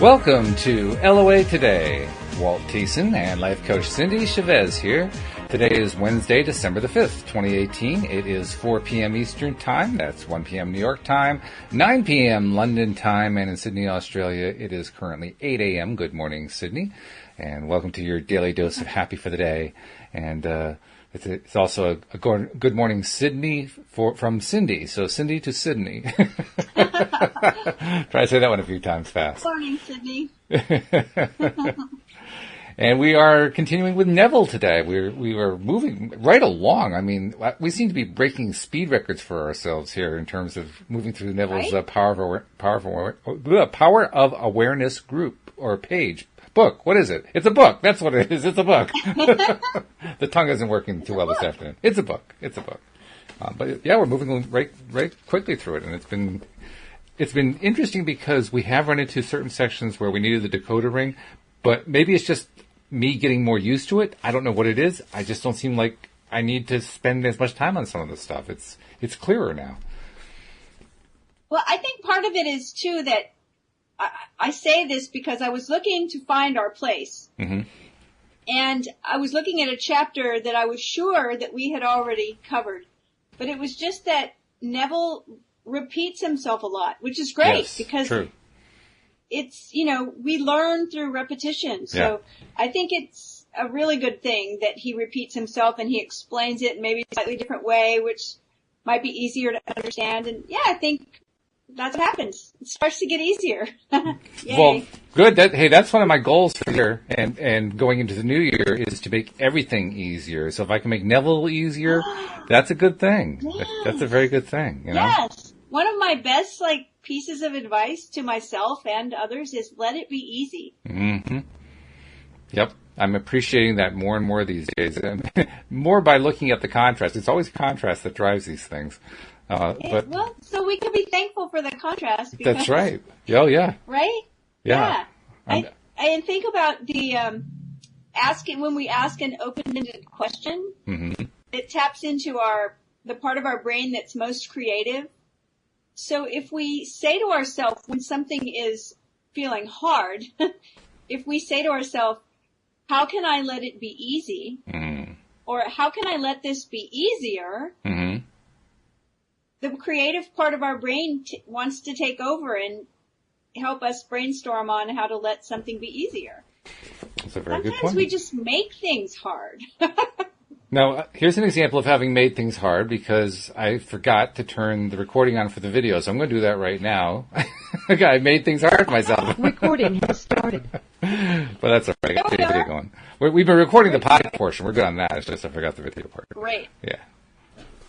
Welcome to LOA Today. Walt Thiessen and life coach Cindy Chavez here. Today is Wednesday, December the 5th, 2018. It is 4 p.m. Eastern Time. That's 1 p.m. New York time, 9 p.m. London time, and in Sydney, Australia, it is currently 8 a.m. Good morning, Sydney. And welcome to your daily dose of happy for the day. And it's also a good morning, Sydney, from Cindy. So Cindy to Sydney. Try to say that one a few times fast. Good morning, Sydney. And we are continuing with Neville today. We are moving right along. I mean, we seem to be breaking speed records for ourselves here in terms of moving through Neville's Power of Awareness group or page. Book. What is it? It's a book. That's what it is. It's a book. The tongue isn't working too well this afternoon. It's a book. It's a book. But yeah, we're moving right quickly through it, and it's been interesting because we have run into certain sections where we needed the decoder ring, but maybe it's just me getting more used to it. I don't know what it is. I just don't seem like I need to spend as much time on some of this stuff. It's clearer now. Well, I think part of it is too that I say this because I was looking to find our place. Mm-hmm. And I was looking at a chapter that I was sure that we had already covered. But it was just that Neville repeats himself a lot, which is great. Yes, because true. It's, we learn through repetition. So yeah. I think it's a really good thing that he repeats himself and he explains it in maybe a slightly different way, which might be easier to understand. And yeah, I think that's what happens. It starts to get easier. Well, good. That's one of my goals for the year and going into the new year is to make everything easier. So if I can make Neville easier, that's a good thing. Yes. That's a very good thing. Yes. One of my best pieces of advice to myself and others is let it be easy. Mm-hmm. Yep. I'm appreciating that more and more these days. More by looking at the contrast. It's always contrast that drives these things. So we can be thankful for the contrast. Because, that's right. Oh, yeah. Right? Yeah. I think about the when we ask an open-ended question, mm-hmm. It taps into the part of our brain that's most creative. So if we say to ourselves when something is feeling hard, if we say to ourselves, how can I let it be easy? Mm-hmm. Or how can I let this be easier? Mm-hmm. The creative part of our brain wants to take over and help us brainstorm on how to let something be easier. That's a very good point. Sometimes we just make things hard. Now, here's an example of having made things hard because I forgot to turn the recording on for the video, so I'm going to do that right now. I made things hard for myself. Recording has started. But that's all right. Get the video going. We've been recording the podcast portion. We're good on that. It's just I forgot the video part. Great. Yeah.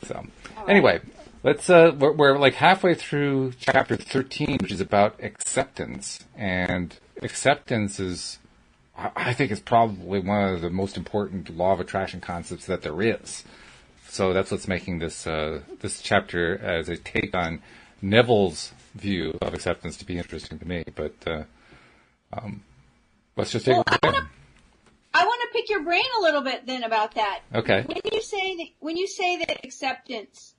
So, anyway. Let's, we're like halfway through chapter 13, which is about acceptance. And acceptance is, I think it's probably one of the most important law of attraction concepts that there is. So that's what's making this chapter as a take on Neville's view of acceptance to be interesting to me. But, let's just take it. I want to pick your brain a little bit then about that. Okay. When you say that acceptance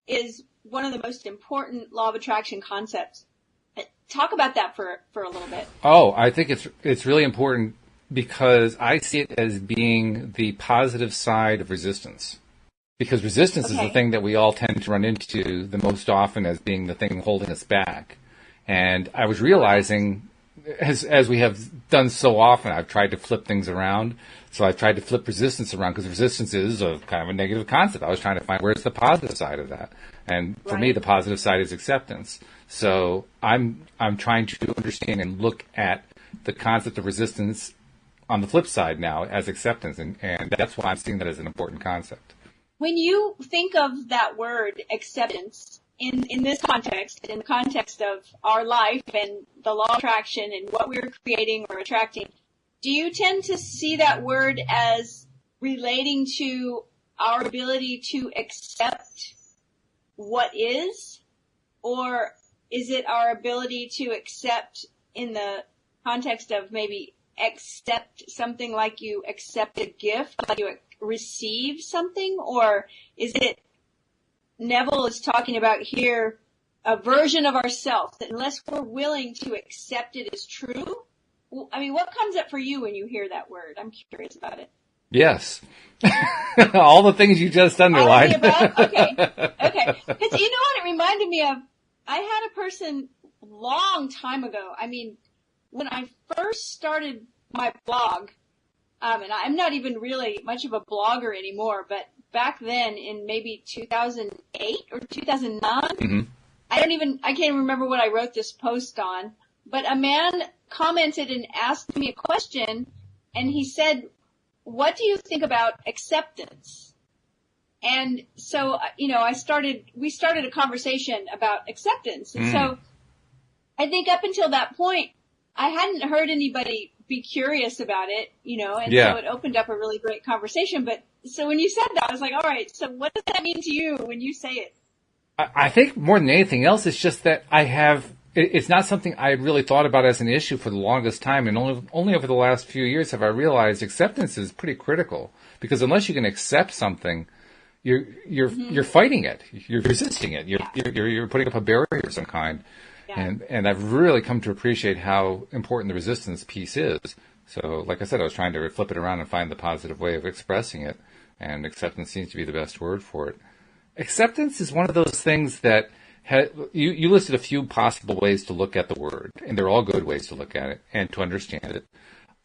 is one of the most important law of attraction concepts. Talk about that for a little bit. Oh, I think it's really important because I see it as being the positive side of resistance. Because resistance is the thing that we all tend to run into the most often as being the thing holding us back. And I was realizing, as we have done so often, I've tried to flip things around. So I've tried to flip resistance around because resistance is a kind of a negative concept. I was trying to find where's the positive side of that. And for me, the positive side is acceptance. So I'm trying to understand and look at the concept of resistance on the flip side now as acceptance. And that's why I'm seeing that as an important concept. When you think of that word acceptance in this context, in the context of our life and the law of attraction and what we're creating or attracting, do you tend to see that word as relating to our ability to accept what is? Or is it our ability to accept in the context of maybe accept something like you accept a gift, like you receive something? Or is it Neville is talking about here a version of ourselves that unless we're willing to accept it as true. I mean, what comes up for you when you hear that word? I'm curious about it. Yes. All the things you just underlined. Okay. Because you know what it reminded me of? I had a person long time ago. I mean, when I first started my blog, and I'm not even really much of a blogger anymore, but back then in maybe 2008 or 2009, I can't even remember what I wrote this post on, but a man commented and asked me a question, and he said, what do you think about acceptance? And so, we started a conversation about acceptance. And so I think up until that point, I hadn't heard anybody be curious about it, so it opened up a really great conversation. But so when you said that, I was like, all right, so what does that mean to you when you say it? I think more than anything else, it's just that it's not something I really thought about as an issue for the longest time. And only over the last few years have I realized acceptance is pretty critical, because unless you can accept something, you're fighting it. You're resisting it. You're putting up a barrier of some kind. Yeah. And I've really come to appreciate how important the resistance piece is. So, like I said, I was trying to flip it around and find the positive way of expressing it, and acceptance seems to be the best word for it. Acceptance is one of those things that you listed a few possible ways to look at the word, and they're all good ways to look at it and to understand it.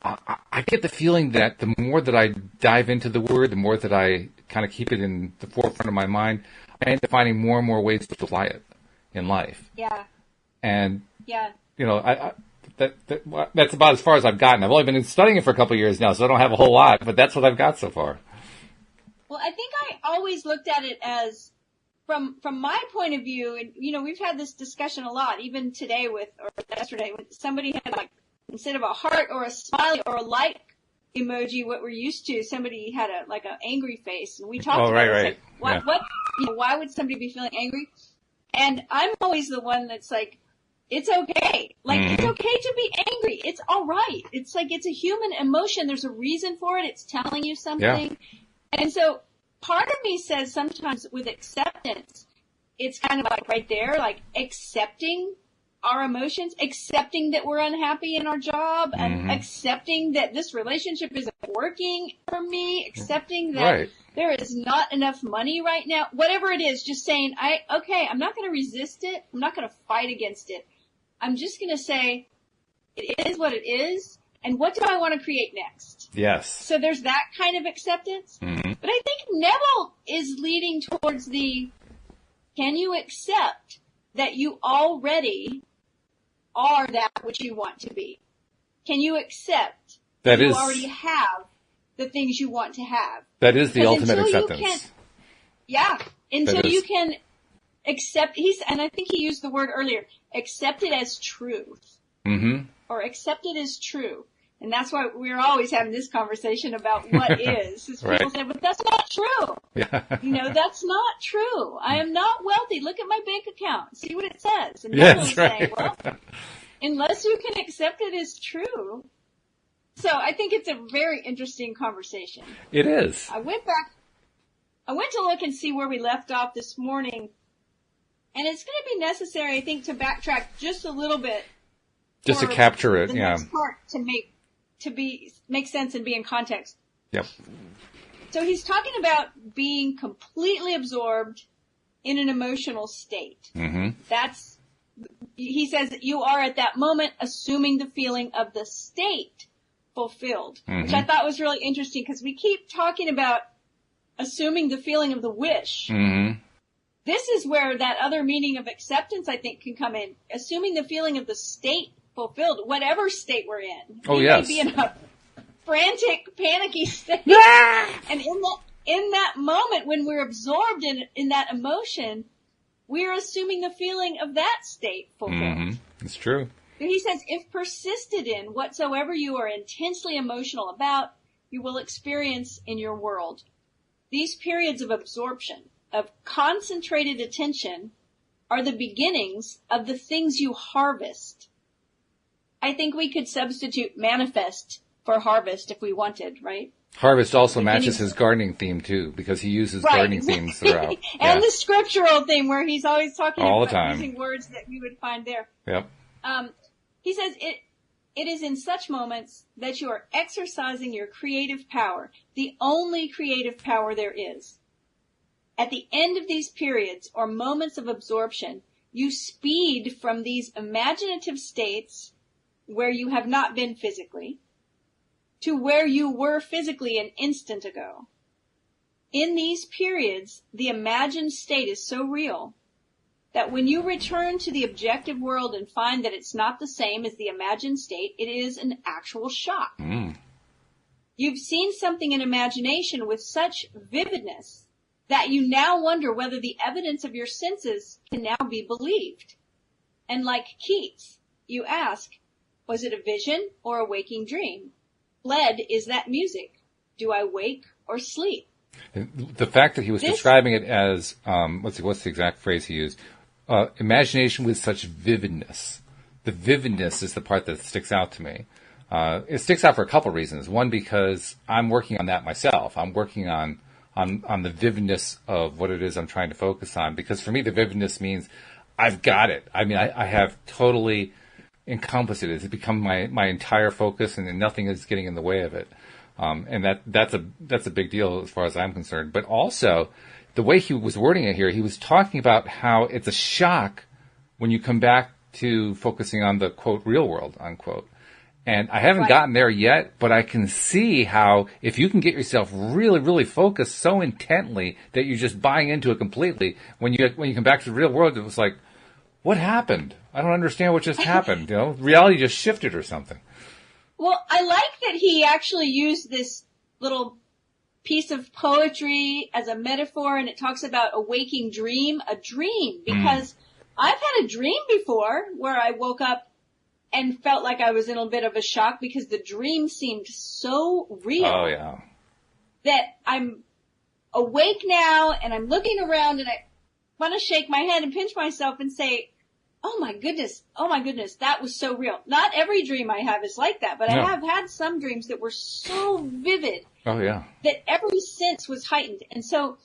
I get the feeling that the more that I dive into the word, the more that I kind of keep it in the forefront of my mind, I end up finding more and more ways to apply it in life. Yeah. And, that's about as far as I've gotten. I've only been studying it for a couple of years now, so I don't have a whole lot, but that's what I've got so far. Well, I think I always looked at it as, from my point of view, and, we've had this discussion a lot, even today or yesterday, when somebody had, like, instead of a heart or a smiley or a like emoji, what we're used to, somebody had an angry face, and we talked about it. Like, why would somebody be feeling angry? And I'm always the one that's like, it's okay. Like, it's okay to be angry. It's all right. It's like, it's a human emotion. There's a reason for it. It's telling you something. Yeah. And so part of me says sometimes with acceptance, it's kind of like right there, like accepting our emotions, accepting that we're unhappy in our job, and accepting that this relationship isn't working for me, accepting that there is not enough money right now, whatever it is, just saying, I'm not going to resist it. I'm not going to fight against it. I'm just going to say, it is what it is. And what do I want to create next? Yes. So there's that kind of acceptance. But I think Neville is leading towards can you accept that you already are that which you want to be? Can you accept that you already have the things you want to have? That is the ultimate acceptance. Until you can accept, and I think he used the word earlier, accept it as truth. Or accept it as true. And that's why we're always having this conversation about what is. People say, but that's not true. That's not true. I am not wealthy. Look at my bank account. See what it says. And Neville's saying, well, unless you can accept it as true. So I think it's a very interesting conversation. It is. I went to look and see where we left off this morning. And it's going to be necessary, I think, to backtrack just a little bit. Just to capture it, the next part to make sense and be in context. Yep. So he's talking about being completely absorbed in an emotional state. He says that you are at that moment assuming the feeling of the state fulfilled, which I thought was really interesting because we keep talking about assuming the feeling of the wish. This is where that other meaning of acceptance, I think, can come in. Assuming the feeling of the state fulfilled, whatever state we're in. We may be in a frantic, panicky state. And in that moment, when we're absorbed in that emotion, we're assuming the feeling of that state fulfilled. It's true. He says, if persisted in whatsoever you are intensely emotional about, you will experience in your world. These periods of absorption, of concentrated attention, are the beginnings of the things you harvest. I think we could substitute manifest for harvest if we wanted, right? Harvest also matches his gardening theme too, because he uses gardening themes throughout. And the scriptural theme where he's always talking all about the time. using words that we would find there. Yep. He says, it is in such moments that you are exercising your creative power, the only creative power there is. At the end of these periods or moments of absorption, you speed from these imaginative states where you have not been physically to where you were physically an instant ago. In these periods, the imagined state is so real that when you return to the objective world and find that it's not the same as the imagined state, it is an actual shock. You've seen something in imagination with such vividness that you now wonder whether the evidence of your senses can now be believed. And like Keats, you ask, was it a vision or a waking dream? Fled is that music. Do I wake or sleep? The fact that he was describing it as, what's the exact phrase he used? Imagination with such vividness. The vividness is the part that sticks out to me. It sticks out for a couple reasons. One, because I'm working on that myself. I'm working on the vividness of what it is I'm trying to focus on. Because for me, the vividness means I've got it. I mean, I have totally encompassed it. It's become my entire focus, and nothing is getting in the way of it. And that's a big deal as far as I'm concerned. But also, the way he was wording it here, he was talking about how it's a shock when you come back to focusing on the, quote, real world, unquote. And I haven't gotten there yet, but I can see how if you can get yourself really, really focused so intently that you're just buying into it completely, when you come back to the real world, it was like, what happened? I don't understand what just happened. Reality just shifted or something. Well, I like that he actually used this little piece of poetry as a metaphor, and it talks about a waking dream, because I've had a dream before where I woke up and felt like I was in a bit of a shock because the dream seemed so real. Oh, yeah. That I'm awake now and I'm looking around and I want to shake my head and pinch myself and say, oh my goodness, that was so real. Not every dream I have is like that, but I have had some dreams that were so vivid. Oh, yeah. That every sense was heightened. And so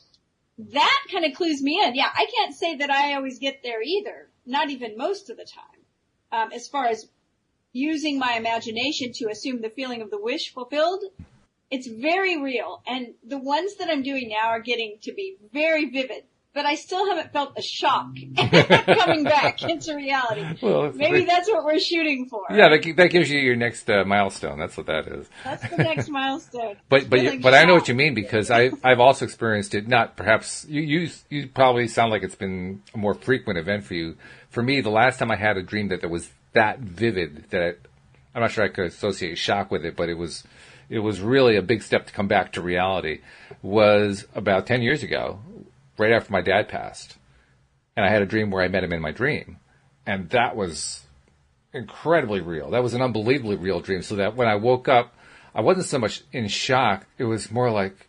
that kind of clues me in. Yeah, I can't say that I always get there either. Not even most of the time. As far as using my imagination to assume the feeling of the wish fulfilled, it's very real. And the ones that I'm doing now are getting to be very vivid. But I still haven't felt a shock coming back into reality. Well, maybe that's what we're shooting for. Yeah, that gives you your next milestone. That's what that is. That's the next milestone. But I know what you mean, because I've also experienced it. Not perhaps you probably sound like it's been a more frequent event for you. For me, the last time I had a dream that was that vivid that I'm not sure I could associate shock with it, but it was really a big step to come back to reality. Was about 10 years ago. Right after my dad passed. And I had a dream where I met him in my dream. And that was incredibly real. That was an unbelievably real dream. So that when I woke up, I wasn't so much in shock. It was more like,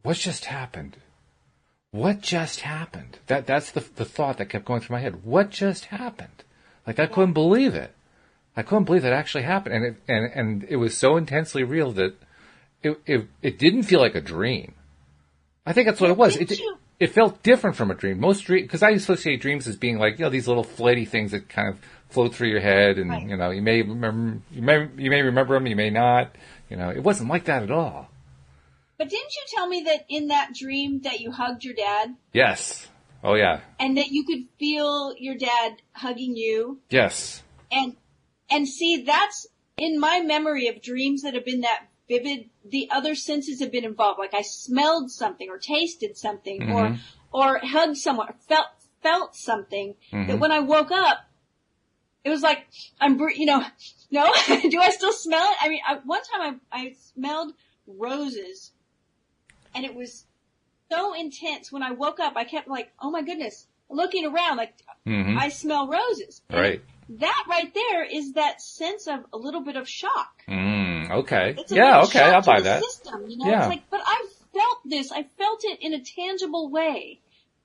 what just happened? What just happened? That's the thought that kept going through my head. What just happened? Like, I couldn't believe it. I couldn't believe that actually happened. And it was so intensely real that it didn't feel like a dream. I think that's what it was. It felt different from a dream. Most dreams, because I associate dreams as being like, these little flighty things that kind of float through your head, and you may remember them, you may not. It wasn't like that at all. But didn't you tell me that in that dream that you hugged your dad? Yes. Oh yeah. And that you could feel your dad hugging you? Yes. And see, that's in my memory of dreams that have been that vivid, the other senses have been involved. Like I smelled something or tasted something or hugged someone or felt something that when I woke up, it was like, no, do I still smell it? I mean, one time I smelled roses and it was so intense. When I woke up, I kept like, oh my goodness, looking around like I smell roses. Right. That right there is that sense of a little bit of shock. Okay. Yeah, okay, I'll buy that. System, It's like, but I felt this. I felt it in a tangible way.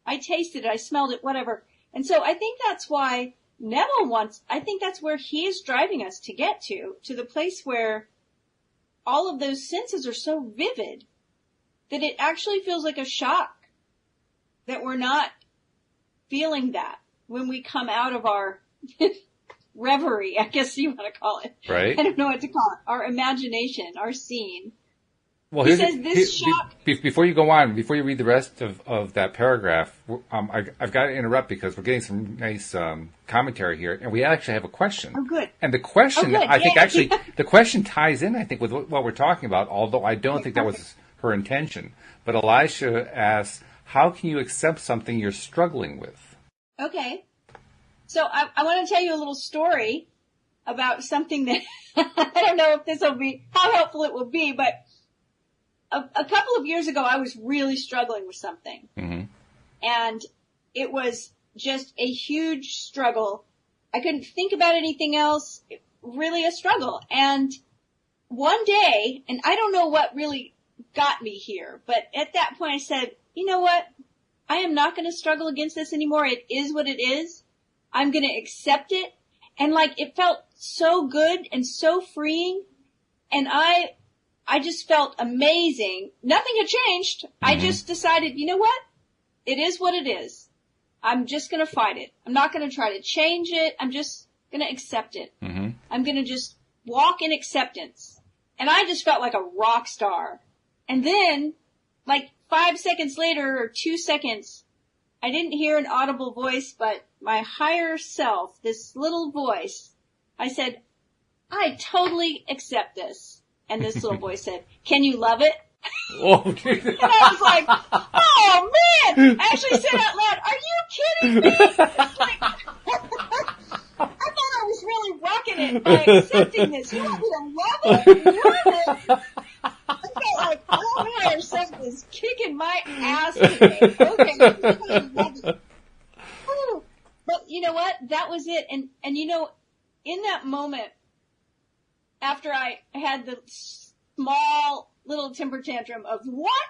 I tasted it. I smelled it, whatever. And so I think that's why Neville I think that's where he is driving us to get to the place where all of those senses are so vivid that it actually feels like a shock that we're not feeling that when we come out of our reverie, I guess you want to call it. Right. I don't know what to call it. Our imagination, our scene. Well, he says this shock. Before you go on, before you read the rest of that paragraph, I've got to interrupt because we're getting some nice commentary here, and we actually have a question. Oh, good. And the question, I think actually, the question ties in, I think, with what we're talking about, although I don't think that was her intention. But Elisha asks, how can you accept something you're struggling with? Okay. So I want to tell you a little story about something that I don't know if this will be, how helpful it will be, but a couple of years ago, I was really struggling with something. Mm-hmm. And it was just a huge struggle. I couldn't think about anything else. Really a struggle. And one day, and I don't know what really got me here, but at that point I said, you know what? I am not going to struggle against this anymore. It is what it is. I'm going to accept it. And like, it felt so good and so freeing. And I just felt amazing. Nothing had changed. Mm-hmm. I just decided, you know what? It is what it is. I'm just going to fight it. I'm not going to try to change it. I'm just going to accept it. Mm-hmm. I'm going to just walk in acceptance. And I just felt like a rock star. And then, like 5 seconds later or 2 seconds, I didn't hear an audible voice, but my higher self, this little voice, I said, I totally accept this. And this little voice said, can you love it? Oh, and I was like, oh man! I actually said out loud, are you kidding me? Like, I thought I was really rocking it by accepting this. You want me to love it? Love it? I felt like, oh man, something is kicking my ass today. Okay, I'm gonna love it. Whew. But you know what? That was it. And you know, in that moment, after I had the small little temper tantrum of what?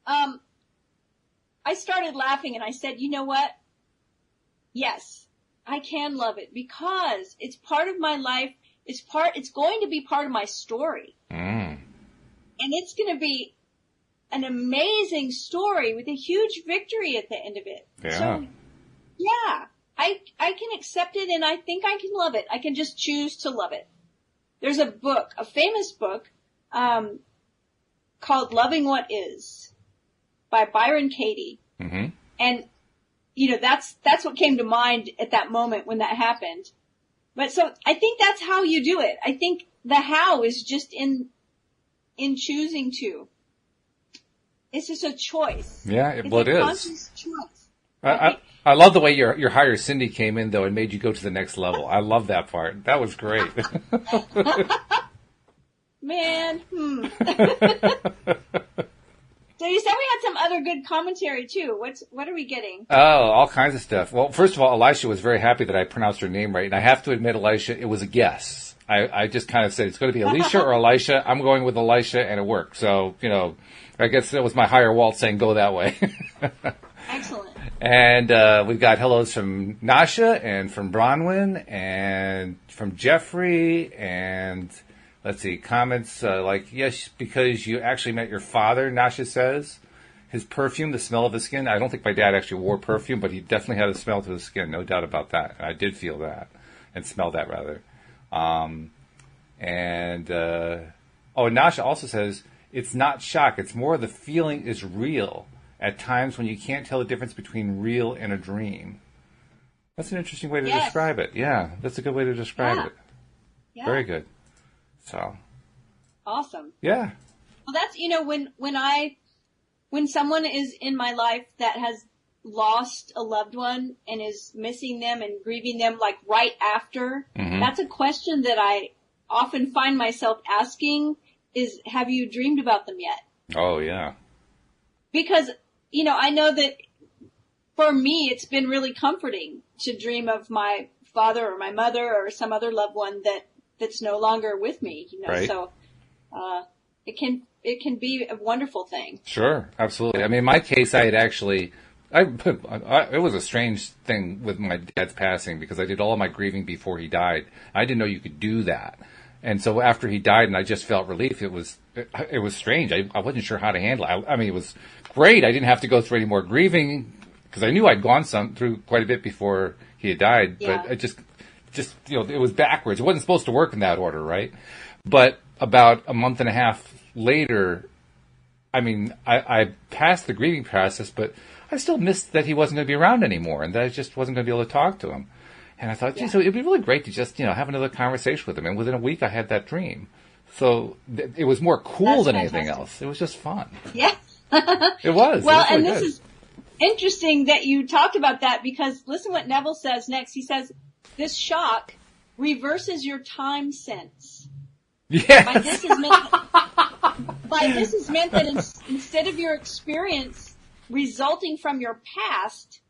I started laughing and I said, you know what? Yes, I can love it because it's part of my life. It's going to be part of my story. Mm. And it's going to be an amazing story with a huge victory at the end of it. Yeah. So, yeah, I can accept it and I think I can love it. I can just choose to love it. There's a book, a famous book, called Loving What Is by Byron Katie. Mm-hmm. And, you know, that's what came to mind at that moment when that happened. But so I think that's how you do it. I think the how is just in choosing to. It's just a choice. Yeah, it is. Conscious choice. I love the way your higher Cindy came in, though, and made you go to the next level. I love that part. That was great. Man. So you said we had some other good commentary, too. What are we getting? Oh, all kinds of stuff. Well, first of all, Elisha was very happy that I pronounced her name right. And I have to admit, Elisha, it was a guess. I just kind of said it's going to be Alicia or Elisha. I'm going with Elisha, and it worked. So, you know, I guess that was my higher Walt saying go that way. Excellent. And we've got hellos from Nasha and from Bronwyn and from Jeffrey and let's see, comments like, yes, because you actually met your father, Nasha says. His perfume, the smell of his skin. I don't think my dad actually wore perfume, but he definitely had a smell to his skin, no doubt about that. And I did feel that and smell that rather. Nasha also says, it's not shock. It's more the feeling is real at times when you can't tell the difference between real and a dream. That's an interesting way to describe it. Yeah, that's a good way to describe it. Yeah. Very good. So. Awesome. Yeah. Well, that's, you know, when someone is in my life that has lost a loved one and is missing them and grieving them like right after, mm-hmm. That's a question that I often find myself asking is, have you dreamed about them yet? Oh, yeah. Because, you know, I know that for me, it's been really comforting to dream of my father or my mother or some other loved one that's no longer with me, you know, right. So, it can be a wonderful thing. Sure. Absolutely. I mean, in my case, I had actually, it was a strange thing with my dad's passing because I did all of my grieving before he died. I didn't know you could do that. And so after he died and I just felt relief, it was strange. I wasn't sure how to handle it. I mean, it was great. I didn't have to go through any more grieving because I knew I'd gone through quite a bit before he had died, but it just, it was backwards. It wasn't supposed to work in that order, right? But about a month and a half later, I mean, I passed the grieving process, but I still missed that he wasn't going to be around anymore and that I just wasn't going to be able to talk to him. And I thought, geez, so it'd be really great to just, have another conversation with him. And within a week, I had that dream. So it was more cool than anything else. It was just fun. Yeah. It was. Well, it was really and this is interesting that you talked about that because listen what Neville says next. He says, this shock reverses your time sense. Yes. By this is meant that instead of your experience resulting from your past,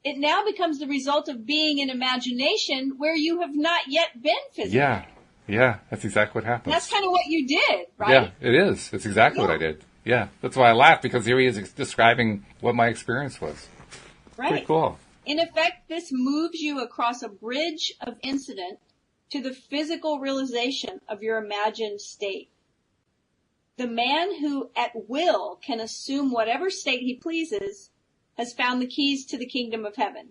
it now becomes the result of being in imagination where you have not yet been physically. Yeah, that's exactly what happened. That's kind of what you did, right? Yeah, it is. It's exactly what I did. Yeah, that's why I laughed, because here he is describing what my experience was. Right. Pretty cool. In effect, this moves you across a bridge of incident to the physical realization of your imagined state. The man who at will can assume whatever state he pleases has found the keys to the kingdom of heaven.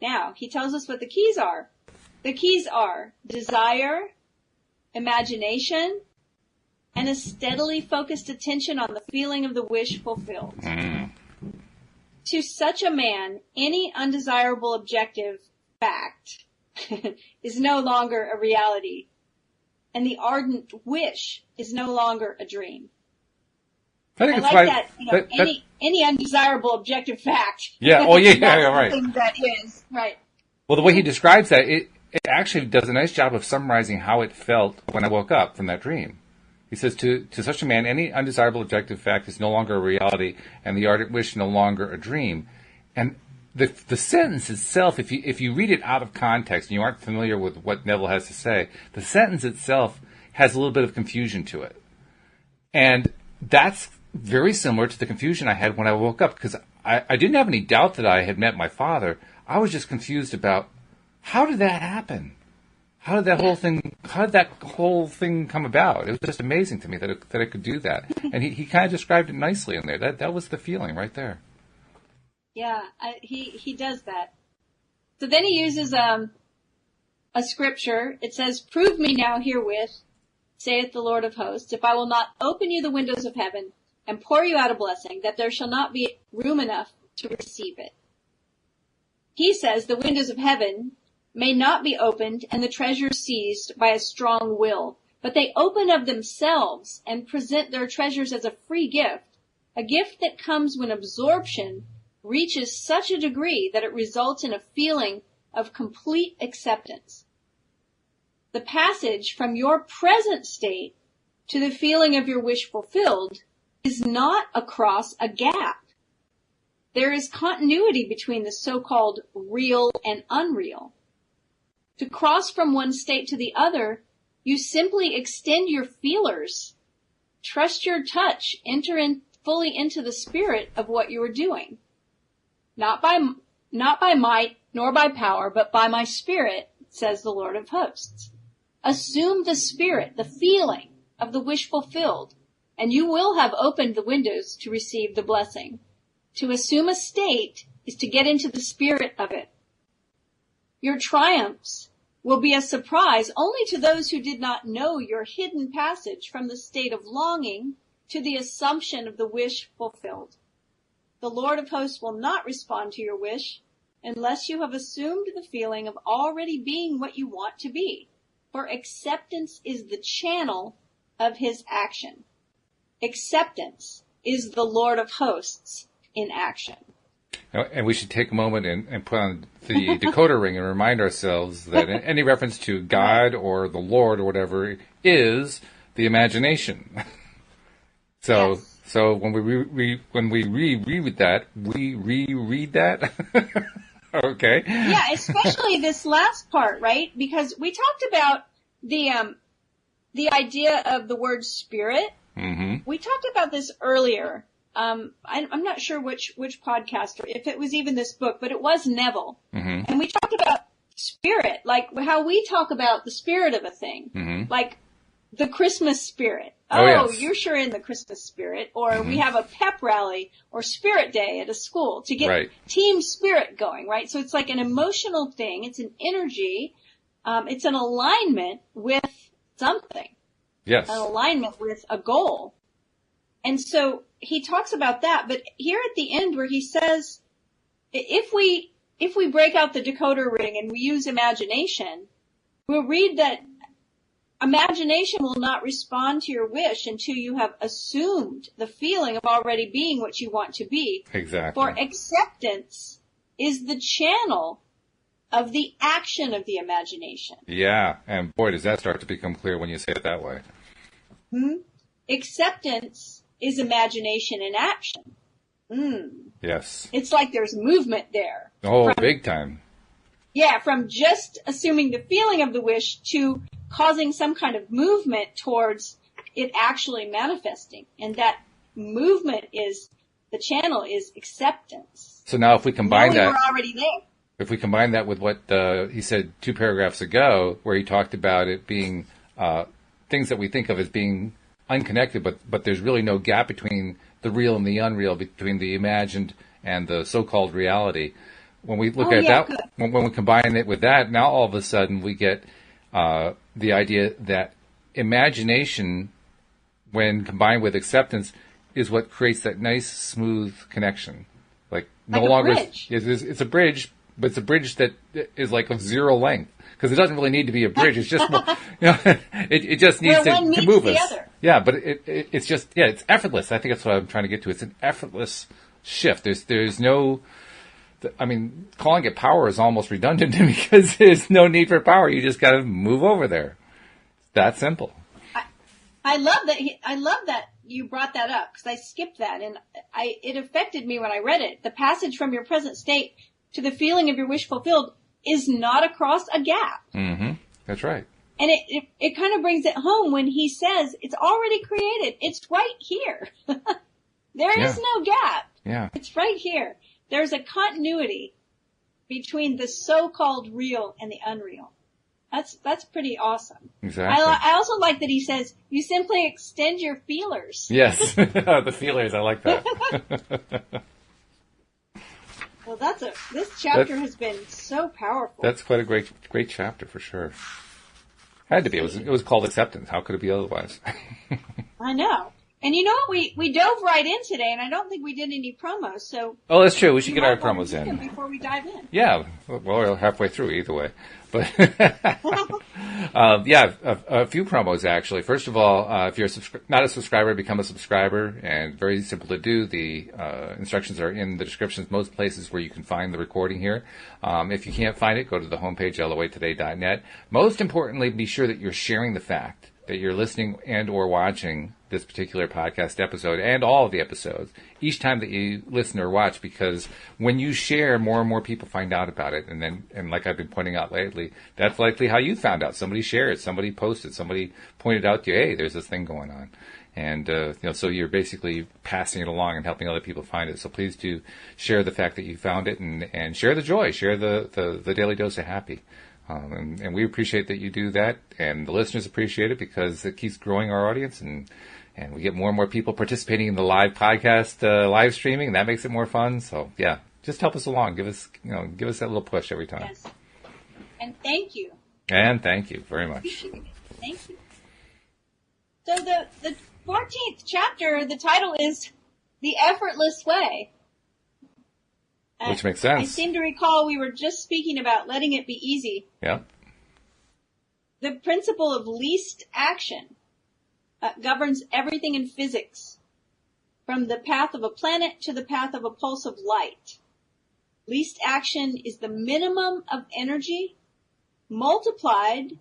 Now, he tells us what the keys are. The keys are desire, imagination, and a steadily focused attention on the feeling of the wish fulfilled. To such a man, any undesirable objective fact is no longer a reality, and the ardent wish is no longer a dream. I think I it's like that, any undesirable objective fact. Yeah, right. Something that is, right. Well, the way he describes that, it actually does a nice job of summarizing how it felt when I woke up from that dream. He says, to such a man, any undesirable objective fact is no longer a reality, and the ardent wish no longer a dream. And the sentence itself, if you read it out of context and you aren't familiar with what Neville has to say, the sentence itself has a little bit of confusion to it. And that's very similar to the confusion I had when I woke up, because I didn't have any doubt that I had met my father. I was just confused about, how did that happen? How did that whole thing come about? It was just amazing to me that I could do that. And he kind of described it nicely in there. That was the feeling right there. Yeah, he does that. So then he uses a scripture. It says, "Prove me now herewith, saith the Lord of hosts, if I will not open you the windows of heaven and pour you out a blessing, that there shall not be room enough to receive it." He says the windows of heaven may not be opened and the treasures seized by a strong will, but they open of themselves and present their treasures as a free gift, a gift that comes when absorption reaches such a degree that it results in a feeling of complete acceptance. The passage from your present state to the feeling of your wish fulfilled is not across a gap. There is continuity between the so-called real and unreal. To cross from one state to the other, you simply extend your feelers, trust your touch, enter in fully into the spirit of what you are doing. Not by might nor by power, but by my spirit, says the Lord of hosts. Assume the spirit, the feeling of the wish fulfilled, and you will have opened the windows to receive the blessing. To assume a state is to get into the spirit of it. Your triumphs will be a surprise only to those who did not know your hidden passage from the state of longing to the assumption of the wish fulfilled. The Lord of hosts will not respond to your wish unless you have assumed the feeling of already being what you want to be, for acceptance is the channel of his action. Acceptance is the Lord of hosts in action. And we should take a moment and put on the decoder ring and remind ourselves that any reference to God or the Lord or whatever is the imagination. So, yes. So when we reread that, we reread that. Okay. Yeah, especially this last part, right? Because we talked about the idea of the word spirit. Mm-hmm. We talked about this earlier. I'm not sure which podcast or if it was even this book, but it was Neville. Mm-hmm. And we talked about spirit, like how we talk about the spirit of a thing, like the Christmas spirit. Oh, yes. You're sure in the Christmas spirit. Or we have a pep rally or spirit day at a school to get team spirit going, right? So it's like an emotional thing. It's an energy. It's an alignment with something. Yes. An alignment with a goal. And so he talks about that. But here at the end where he says, if we break out the decoder ring and we use imagination, we'll read that imagination will not respond to your wish until you have assumed the feeling of already being what you want to be. Exactly. For acceptance is the channel of the action of the imagination. Yeah, and boy, does that start to become clear when you say it that way. Acceptance is imagination in action. Yes. It's like there's movement there. Oh, big time. Yeah, from just assuming the feeling of the wish to causing some kind of movement towards it actually manifesting. And that movement is, the channel is acceptance. So now if we combine that, we're already there. If we combine that with what he said 2 paragraphs ago, where he talked about it being things that we think of as being unconnected, but there's really no gap between the real and the unreal, between the imagined and the so-called reality. When we look at that, when we combine it with that, now all of a sudden we get the idea that imagination, when combined with acceptance, is what creates that nice, smooth connection. Like no longer, it's a bridge, but it's a bridge that is like of zero length, because it doesn't really need to be a bridge. It's just, it just needs to move us. Other. Yeah, but it's just, it's effortless. I think that's what I'm trying to get to. It's an effortless shift. There's no, I mean, calling it power is almost redundant because there's no need for power. You just got to move over there. It's that simple. I love that. I love that you brought that up, because I skipped that, and it affected me when I read it. The passage from your present state to the feeling of your wish fulfilled is not across a gap. That's right. And it kind of brings it home when he says it's already created. It's right here. There is no gap. Yeah. It's right here. There's a continuity between the so-called real and the unreal. That's pretty awesome. Exactly. I also like that he says you simply extend your feelers. Yes, the feelers. I like that. Well, this chapter has been so powerful. That's quite a great chapter for sure. Had to be. It was called acceptance. How could it be otherwise? I know. And you know what? We dove right in today, and I don't think we did any promos. So that's true. We should get our promos in before we dive in. Yeah. Well, we're halfway through either way. But a few promos actually. First of all, if you're not a subscriber, become a subscriber, and very simple to do. The instructions are in the descriptions, most places where you can find the recording here. If you can't find it, go to the homepage, loatoday.net. Most importantly, be sure that you're sharing the fact that you're listening and or watching this particular podcast episode and all of the episodes each time that you listen or watch, because when you share, more and more people find out about it. And like I've been pointing out lately, that's likely how you found out. Somebody shared, somebody posted, somebody pointed out to you, hey, there's this thing going on. And, so you're basically passing it along and helping other people find it. So please do share the fact that you found it and share the joy, share the daily dose of happy. And we appreciate that you do that, and the listeners appreciate it because it keeps growing our audience, and we get more and more people participating in the live podcast, live streaming, and that makes it more fun. So yeah, just help us along. Give us that little push every time. Yes. And thank you. And thank you very much. Thank you. So the 14th chapter, the title is The Effortless Way. Which makes sense. I seem to recall we were just speaking about letting it be easy. Yeah. The principle of least action governs everything in physics, from the path of a planet to the path of a pulse of light. Least action is the minimum of energy multiplied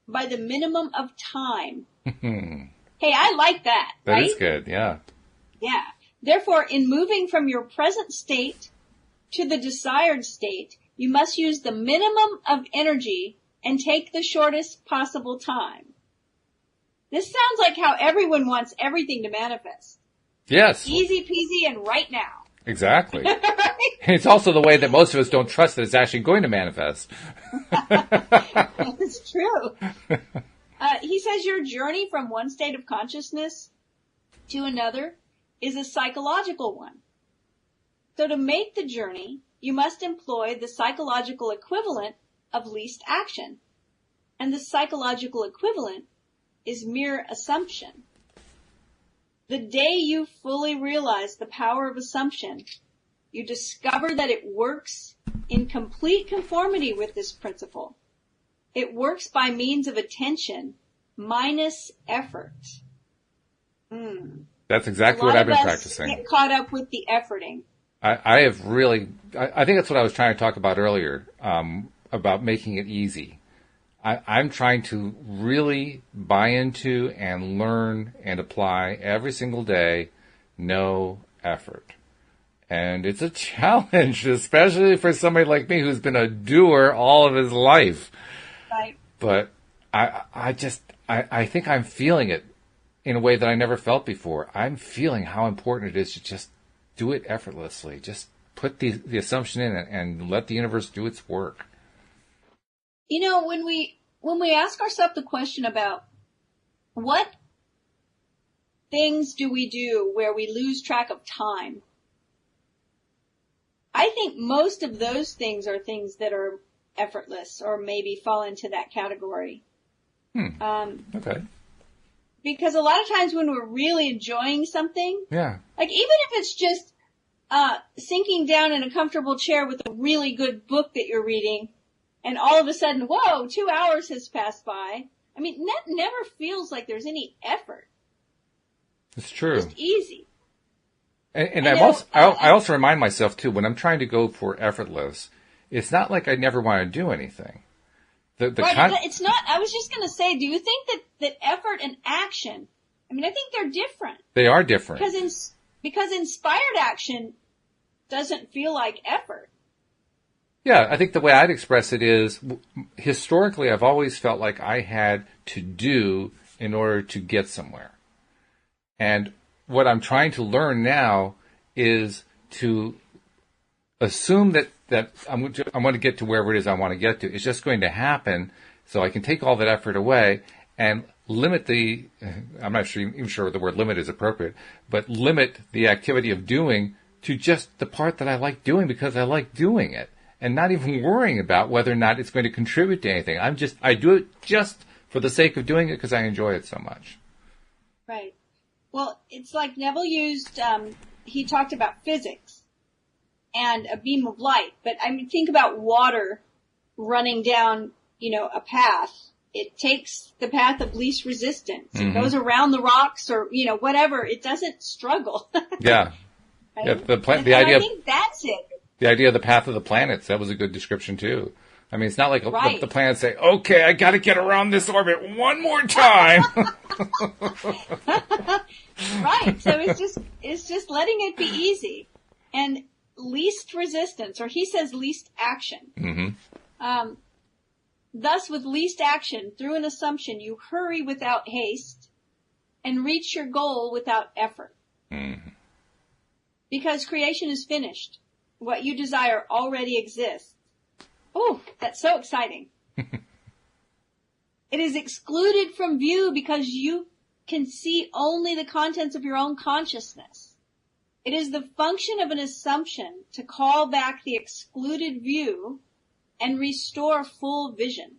by the minimum of time. Hey, I like that. That is good, yeah. Yeah. Therefore, in moving from your present state to the desired state, you must use the minimum of energy and take the shortest possible time. This sounds like how everyone wants everything to manifest. Yes. Easy peasy and right now. Exactly. It's also the way that most of us don't trust that it's actually going to manifest. It's true. He says your journey from one state of consciousness to another is a psychological one. So to make the journey, you must employ the psychological equivalent of least action. And the psychological equivalent is mere assumption. The day you fully realize the power of assumption, you discover that it works in complete conformity with this principle. It works by means of attention minus effort. That's exactly what I've been practicing. Get caught up with the efforting. I have really, I think that's what I was trying to talk about earlier, about making it easy. I'm trying to really buy into and learn and apply every single day, no effort. And it's a challenge, especially for somebody like me who's been a doer all of his life. Right. But I think I'm feeling it in a way that I never felt before. I'm feeling how important it is to just do it effortlessly. Just put the assumption in and let the universe do its work. You know, when we ask ourselves the question about what things do we do where we lose track of time, I think most of those things are things that are effortless or maybe fall into that category. Okay. Because a lot of times when we're really enjoying something, yeah, like even if it's just sinking down in a comfortable chair with a really good book that you're reading, and all of a sudden, whoa, 2 hours has passed by. I mean, that never feels like there's any effort. It's true. It's just easy. And I also remind myself, too, when I'm trying to go for effortless, it's not like I never want to do anything. It's not, I was just going to say, do you think that effort and action, I mean, I think they're different. They are different. Because inspired action doesn't feel like effort. Yeah, I think the way I'd express it is, historically, I've always felt like I had to do in order to get somewhere. And what I'm trying to learn now is to assume that I'm going to get to wherever it is I want to get to. It's just going to happen, so I can take all that effort away and limit I'm not even sure the word limit is appropriate, but limit the activity of doing to just the part that I like doing because I like doing it. And not even worrying about whether or not it's going to contribute to anything. I do it just for the sake of doing it because I enjoy it so much. Right. Well, it's like Neville used, he talked about physics and a beam of light. But I mean, think about water running down, a path. It takes the path of least resistance. It goes around the rocks or, whatever. It doesn't struggle. Yeah. Right? Yeah, I think that's it. The idea of the path of the planets, that was a good description too. I mean, it's not like the planets say, okay, I gotta get around this orbit one more time. Right. So it's just letting it be easy and least resistance, or he says least action. Thus with least action, through an assumption, you hurry without haste and reach your goal without effort. Because creation is finished. What you desire already exists. Oh, that's so exciting. It is excluded from view because you can see only the contents of your own consciousness. It is the function of an assumption to call back the excluded view and restore full vision.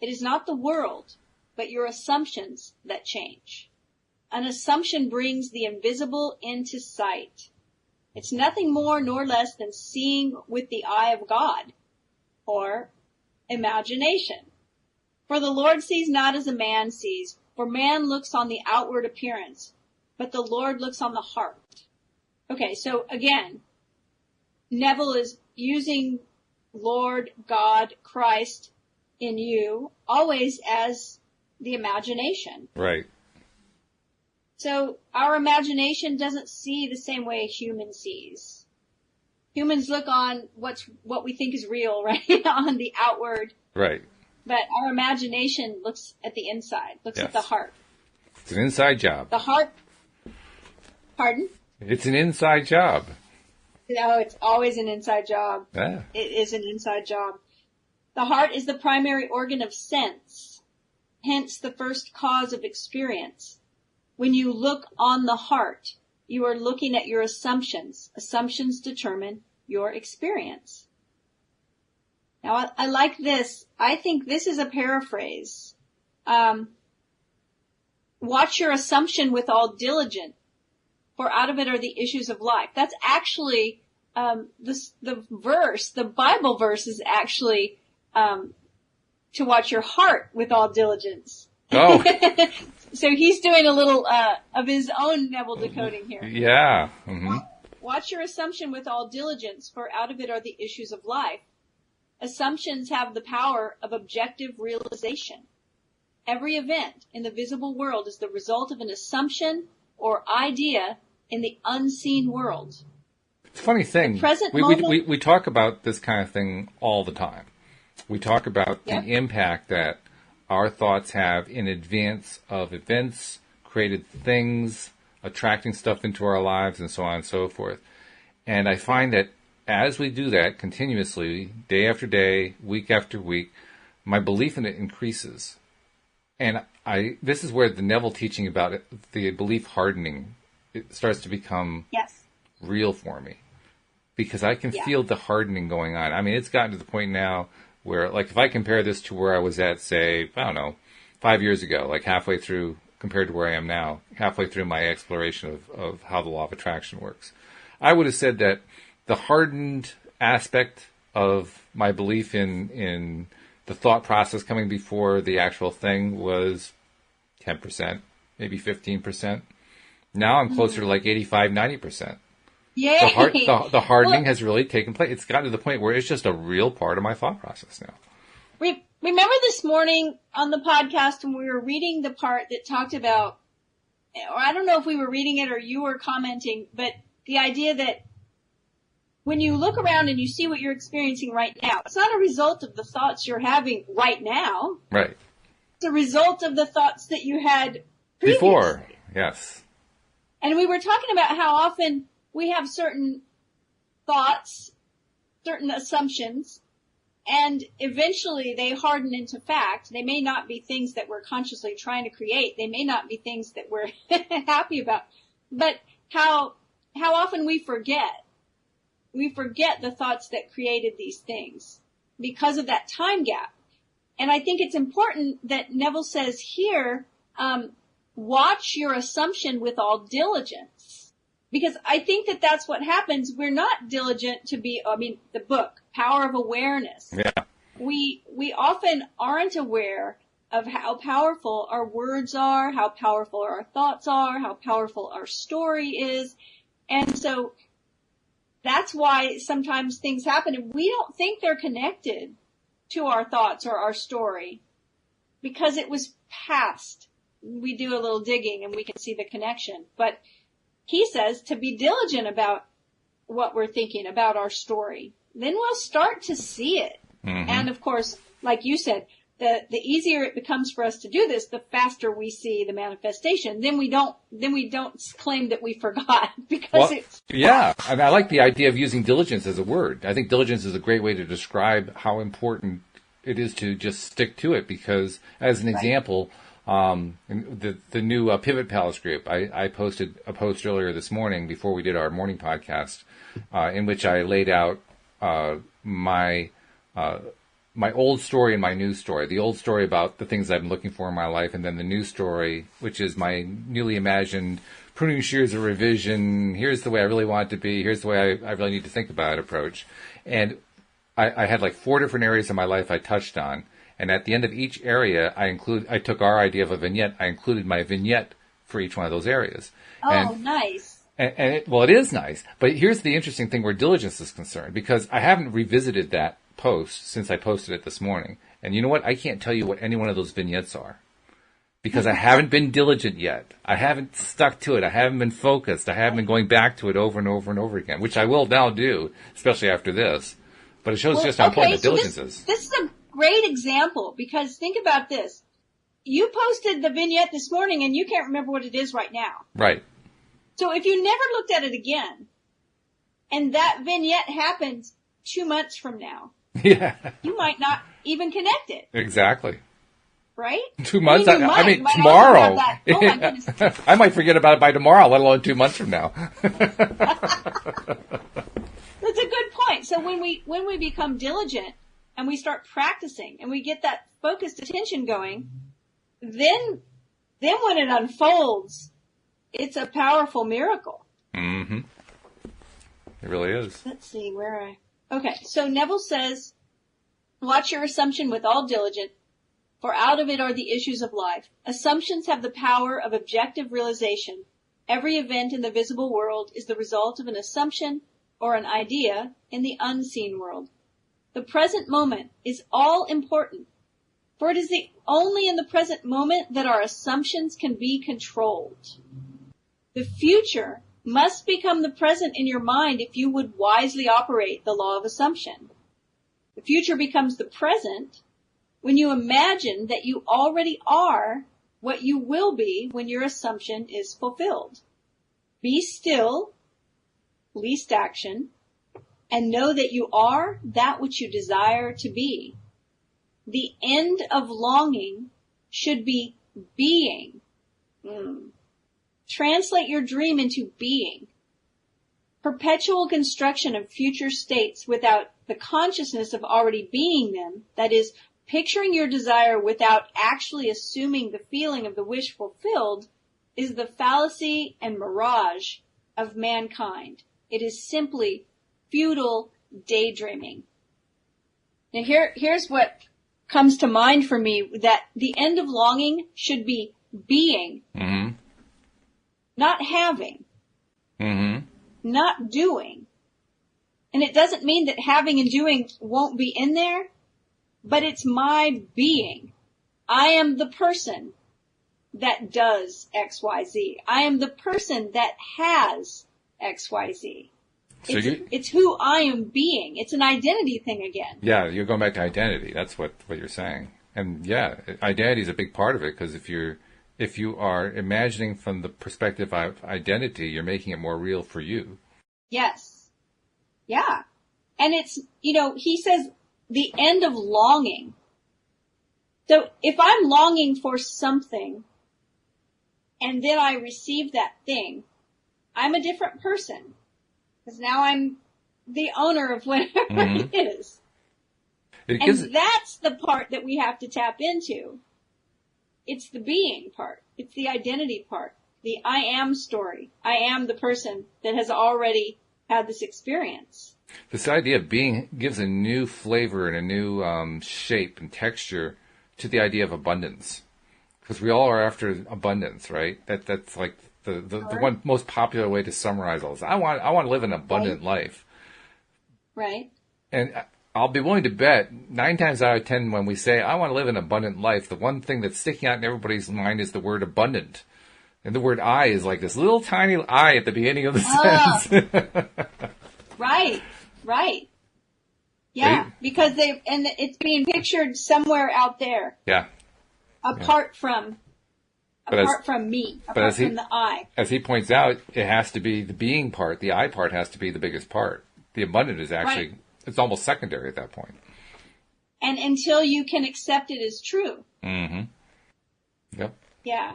It is not the world, but your assumptions that change. An assumption brings the invisible into sight. It's nothing more nor less than seeing with the eye of God, or imagination. For the Lord sees not as a man sees, for man looks on the outward appearance, but the Lord looks on the heart. Okay, so again, Neville is using Lord, God, Christ in you always as the imagination. Right. So our imagination doesn't see the same way a human sees. Humans look on what we think is real, right? On the outward. Right. But our imagination looks at the inside, looks at the heart. It's an inside job. The heart. Pardon? It's an inside job. No, it's always an inside job. Yeah. It is an inside job. The heart is the primary organ of sense, hence the first cause of experience. When you look on the heart, you are looking at your assumptions. Assumptions determine your experience. Now, I like this. I think this is a paraphrase. Watch your assumption with all diligence, for out of it are the issues of life. That's actually, the Bible verse is actually, to watch your heart with all diligence. Oh. So he's doing a little, of his own Neville decoding here. Yeah. Mm-hmm. Watch your assumption with all diligence, for out of it are the issues of life. Assumptions have the power of objective realization. Every event in the visible world is the result of an assumption or idea in the unseen world. It's a funny thing. We talk about this kind of thing all the time. We talk about the impact that our thoughts have in advance of events, created things, attracting stuff into our lives, and so on and so forth. And I find that as we do that continuously, day after day, week after week, my belief in it increases. And this is where the Neville teaching about it, the belief hardening, it starts to become real for me. Because I can feel the hardening going on. I mean, it's gotten to the point now where, like, if I compare this to where I was at, say, I don't know, 5 years ago, like halfway through, compared to where I am now, halfway through my exploration of how the law of attraction works, I would have said that the hardened aspect of my belief in the thought process coming before the actual thing was 10%, maybe 15%. Now I'm closer to like 85, 90%. Yeah. The hardening has really taken place. It's gotten to the point where it's just a real part of my thought process now. Remember this morning on the podcast when we were reading the part that talked about, or I don't know if we were reading it or you were commenting, but the idea that when you look around and you see what you're experiencing right now, it's not a result of the thoughts you're having right now. Right. It's a result of the thoughts that you had previously. Before, yes. And we were talking about how often we have certain thoughts, certain assumptions, and eventually they harden into fact. They may not be things that we're consciously trying to create. They may not be things that we're happy about. But how often we forget. We forget the thoughts that created these things because of that time gap. And I think it's important that Neville says here, watch your assumption with all diligence. Because I think that that's what happens. We're not diligent to be, the book, Power of Awareness. Yeah. We often aren't aware of how powerful our words are, how powerful our thoughts are, how powerful our story is. And so that's why sometimes things happen and we don't think they're connected to our thoughts or our story because it was past. We do a little digging and we can see the connection. But he says to be diligent about what we're thinking, about our story. Then we'll start to see it. Mm-hmm. And of course, like you said, the easier it becomes for us to do this, the faster we see the manifestation. Then we don't claim that we forgot because it's. Yeah. I mean, I like the idea of using diligence as a word. I think diligence is a great way to describe how important it is to just stick to it because as an example, the new Pivot Palace group, I posted a post earlier this morning before we did our morning podcast, in which I laid out, my old story and my new story. The old story about the things I've been looking for in my life, and then the new story, which is my newly imagined pruning shears of revision. Here's the way I really want it to be. Here's the way I really need to think about it approach. And I had like 4 different areas of my life I touched on. And at the end of each area, I took our idea of a vignette. I included my vignette for each one of those areas. Oh, nice. It is nice. But here's the interesting thing where diligence is concerned, because I haven't revisited that post since I posted it this morning. And you know what? I can't tell you what any one of those vignettes are because I haven't been diligent yet. I haven't stuck to it. I haven't been focused. I haven't been going back to it over and over and over again, which I will now do, especially after this. But it shows just how important diligence is. This is a great example because think about this. You posted the vignette this morning and you can't remember what it is right now. Right. So if you never looked at it again, and that vignette happens 2 months from now, Yeah. you might not even connect it. Exactly. Right? 2 months? I mean, tomorrow. Oh my goodness. I might forget about it by tomorrow, let alone 2 months from now. That's a good point. So when we become diligent and we start practicing and we get that focused attention going, then when it unfolds, it's a powerful miracle. Mm-hmm. It really is. Let's see okay. So Neville says, watch your assumption with all diligence, for out of it are the issues of life. Assumptions have the power of objective realization. Every event in the visible world is the result of an assumption or an idea in the unseen world. The present moment is all important, for it is only in the present moment that our assumptions can be controlled. The future must become the present in your mind if you would wisely operate the law of assumption. The future becomes the present when you imagine that you already are what you will be when your assumption is fulfilled. Be still, least action, and know that you are that which you desire to be. The end of longing should be being. Translate your dream into being. Perpetual construction of future states without the consciousness of already being them, that is, picturing your desire without actually assuming the feeling of the wish fulfilled, is the fallacy and mirage of mankind. It is simply futile daydreaming. Now here's what comes to mind for me, that the end of longing should be being, not having, not doing. And it doesn't mean that having and doing won't be in there, but it's my being. I am the person that does XYZ. I am the person that has XYZ. It's who I am being. It's an identity thing again. Yeah, you're going back to identity. That's what you're saying. And yeah, identity is a big part of it, because if you are imagining from the perspective of identity, you're making it more real for you. Yes. Yeah. And it's, he says the end of longing. So if I'm longing for something and then I receive that thing, I'm a different person. Because now I'm the owner of whatever it is. And that's the part that we have to tap into. It's the being part. It's the identity part. The I am story. I am the person that has already had this experience. This idea of being gives a new flavor and a new shape and texture to the idea of abundance. Because we all are after abundance, right? That's like the one most popular way to summarize all this. I want to live an abundant life. Right. And I'll be willing to bet 9 times out of 10 when we say, I want to live an abundant life, the one thing that's sticking out in everybody's mind is the word abundant. And the word I is like this little tiny I at the beginning of the sentence. Right. Yeah, because it's being pictured somewhere out there. Yeah. Apart from me, apart from the I. As he points out, it has to be the being part, the I part has to be the biggest part. The abundant is actually, it's almost secondary at that point. And until you can accept it as true. Mm-hmm. Yep. Yeah.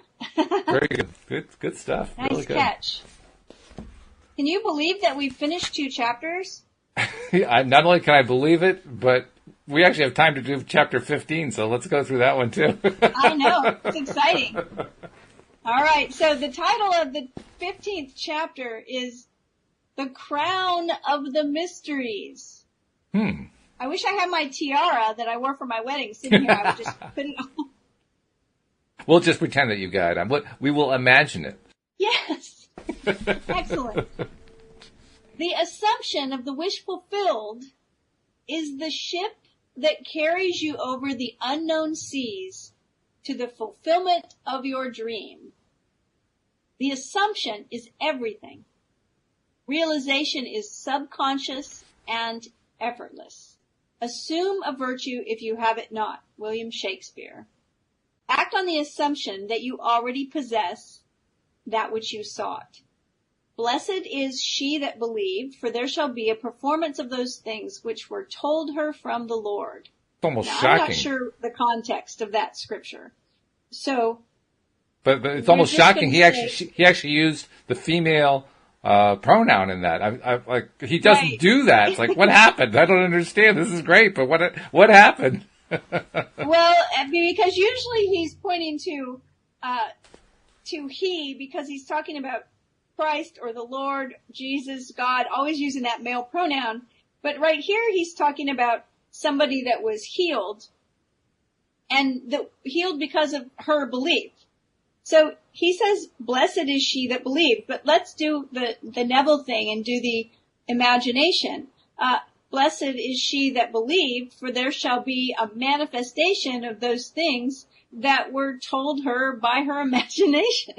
Very good. Good stuff. Nice really good. Catch. Can you believe that we finished 2 chapters? Not only can I believe it, but we actually have time to do chapter 15, so let's go through that one too. I know. It's exciting. All right. So the title of the 15th chapter is The Crown of the Mysteries. I wish I had my tiara that I wore for my wedding sitting here. I would just put it on. We'll just pretend that you got it. We will imagine it. Yes. Excellent. The assumption of the wish fulfilled is the ship that carries you over the unknown seas to the fulfillment of your dream. The assumption is everything. Realization is subconscious and effortless. Assume a virtue if you have it not. William Shakespeare. Act on the assumption that you already possess that which you sought. Blessed is she that believed, for there shall be a performance of those things which were told her from the Lord. It's almost now, shocking. I'm not sure the context of that scripture. So, but it's almost shocking. He actually used the female pronoun in that. Like he doesn't do that. It's like, what happened? I don't understand. This is great, but what happened? Well, because usually he's pointing to he, because he's talking about Christ or the Lord, Jesus, God, always using that male pronoun. But right here he's talking about somebody that was healed, and healed because of her belief. So he says, blessed is she that believed. But let's do the Neville thing and do the imagination. Blessed is she that believed, for there shall be a manifestation of those things that were told her by her imagination.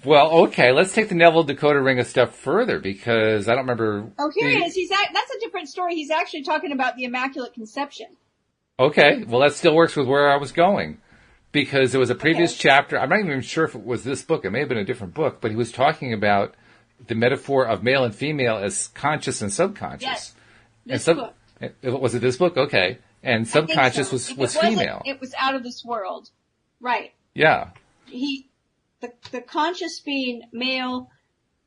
Well, okay, let's take the Neville Dakota ring a step further, because I don't remember. Oh, here he is. That's a different story. He's actually talking about the Immaculate Conception. Okay, well, that still works with where I was going, because there was a previous chapter. I'm not even sure if it was this book. It may have been a different book, but he was talking about the metaphor of male and female as conscious and subconscious. Yes, book. Was it this book? Okay. And subconscious was female. It was out of this world. Right. Yeah. The conscious being male,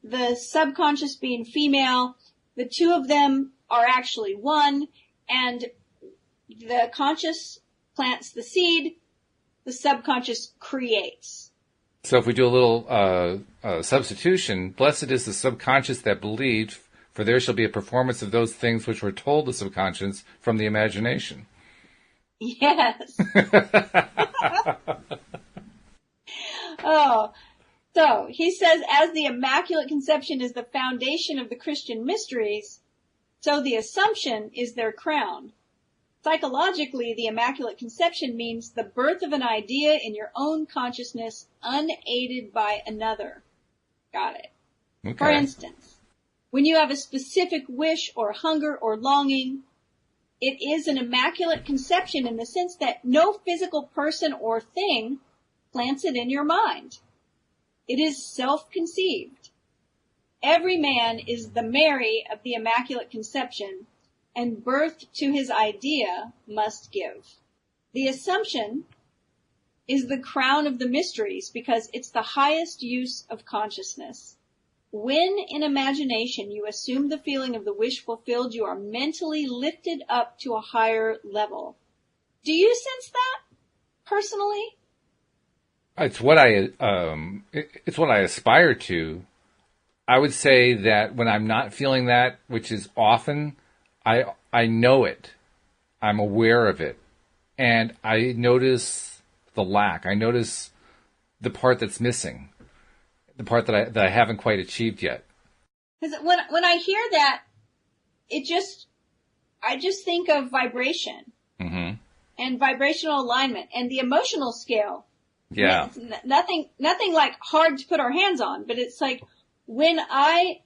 the subconscious being female, the two of them are actually one, and the conscious plants the seed, the subconscious creates. So if we do a little substitution, blessed is the subconscious that believed, for there shall be a performance of those things which were told the subconscious from the imagination. Yes. Oh, so he says, as the Immaculate Conception is the foundation of the Christian mysteries, so the Assumption is their crown. Psychologically, the Immaculate Conception means the birth of an idea in your own consciousness, unaided by another. Got it. Okay. For instance, when you have a specific wish or hunger or longing, it is an Immaculate Conception in the sense that no physical person or thing plants it in your mind. It is self-conceived. Every man is the Mary of the Immaculate Conception, and birth to his idea must give. The Assumption is the crown of the mysteries because it's the highest use of consciousness. When in imagination you assume the feeling of the wish fulfilled, you are mentally lifted up to a higher level. Do you sense that personally? It's what I aspire to. I would say that when I'm not feeling that, which is often, I know it. I'm aware of it. And I notice the lack. I notice the part that's missing. The part that I haven't quite achieved yet. Because when I hear that, I just think of vibration. Mm-hmm. And vibrational alignment and the emotional scale. Yeah. Nothing like hard to put our hands on, but it's like when I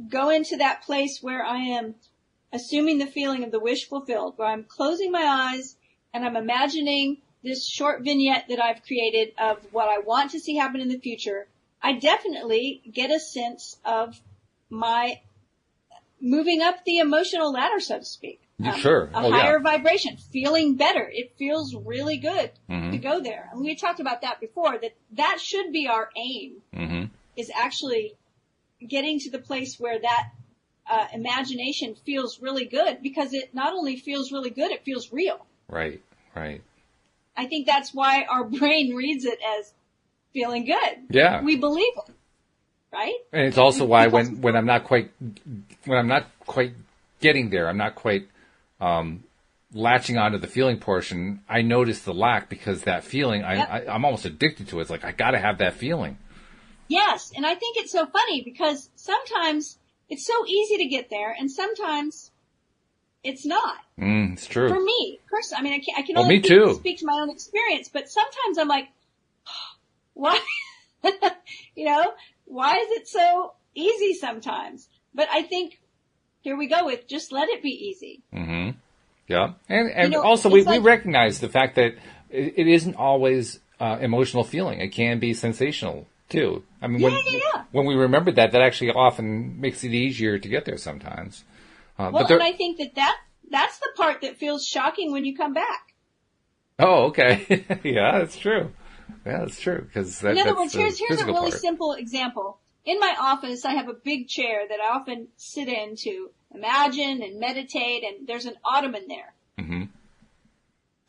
go into that place where I am assuming the feeling of the wish fulfilled, where I'm closing my eyes and I'm imagining this short vignette that I've created of what I want to see happen in the future, I definitely get a sense of my moving up the emotional ladder, so to speak. Sure. A higher vibration, feeling better. It feels really good to go there. And we talked about that before, that should be our aim, is actually getting to the place where that imagination feels really good, because it not only feels really good, it feels real. Right, right. I think that's why our brain reads it as feeling good. Yeah. We believe it, right? And it's also why when I'm not quite getting there, I'm not quite latching onto the feeling portion, I notice the lack, because that feeling, I'm almost addicted to it. It's like, I gotta have that feeling. Yes, and I think it's so funny because sometimes it's so easy to get there, and sometimes it's not. It's true. For me, personally, I mean, I can only speak to my own experience, but sometimes I'm like, why? Why is it so easy sometimes? But I think here we go with just let it be easy. Mm-hmm. Yeah, and also we recognize the fact that it isn't always emotional feeling. It can be sensational too. I mean, when we remember that actually often makes it easier to get there sometimes. And I think that's the part that feels shocking when you come back. Oh, okay. Yeah, that's true. Yeah, that's true. In other words, here's a really simple example. In my office, I have a big chair that I often sit in to imagine and meditate, and there's an ottoman there. Mm-hmm.